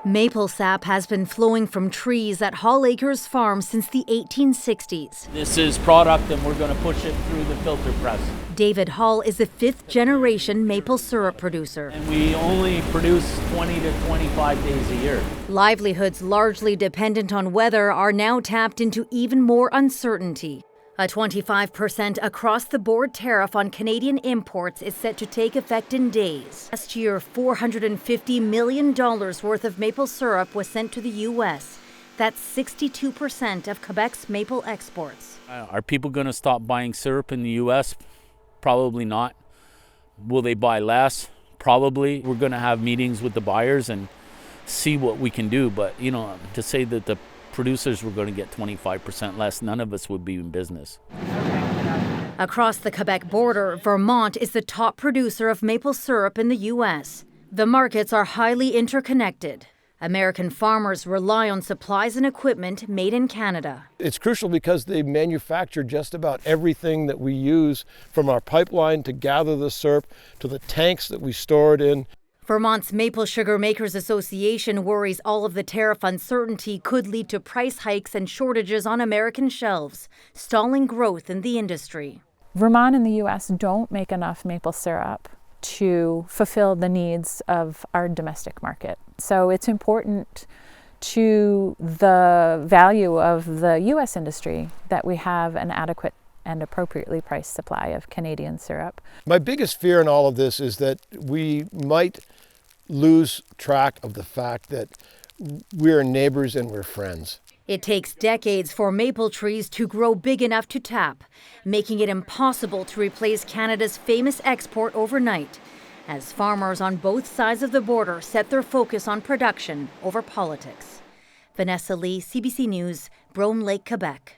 Maple sap has been flowing from trees at Hall Acres Farm since the 1860s. This is product and we're going to push it through the filter press. David Hall is a fifth-generation maple syrup producer. And we only produce 20 to 25 days a year. Livelihoods largely dependent on weather are now tapped into even more uncertainty. A 25% across-the-board tariff on Canadian imports is set to take effect in days. Last year, $450 million worth of maple syrup was sent to the U.S. That's 62% of Quebec's maple exports. Are people going to stop buying syrup in the U.S.? Probably not. Will they buy less? Probably. We're going to have meetings with the buyers and see what we can do. But, to say that the producers were going to get 25% less, none of us would be in business. Across the Quebec border, Vermont is the top producer of maple syrup in the U.S. The markets are highly interconnected. American farmers rely on supplies and equipment made in Canada. It's crucial because they manufacture just about everything that we use, from our pipeline to gather the syrup to the tanks that we store it in. Vermont's Maple Sugar Makers Association worries all of the tariff uncertainty could lead to price hikes and shortages on American shelves, stalling growth in the industry. Vermont and the U.S. don't make enough maple syrup to fulfill the needs of our domestic market. So it's important to the value of the U.S. industry that we have an adequate and appropriately priced supply of Canadian syrup. My biggest fear in all of this is that we might lose track of the fact that we're neighbors and we're friends. It takes decades for maple trees to grow big enough to tap, making it impossible to replace Canada's famous export overnight, as farmers on both sides of the border set their focus on production over politics. Vanessa Lee, CBC News, Brome Lake, Quebec.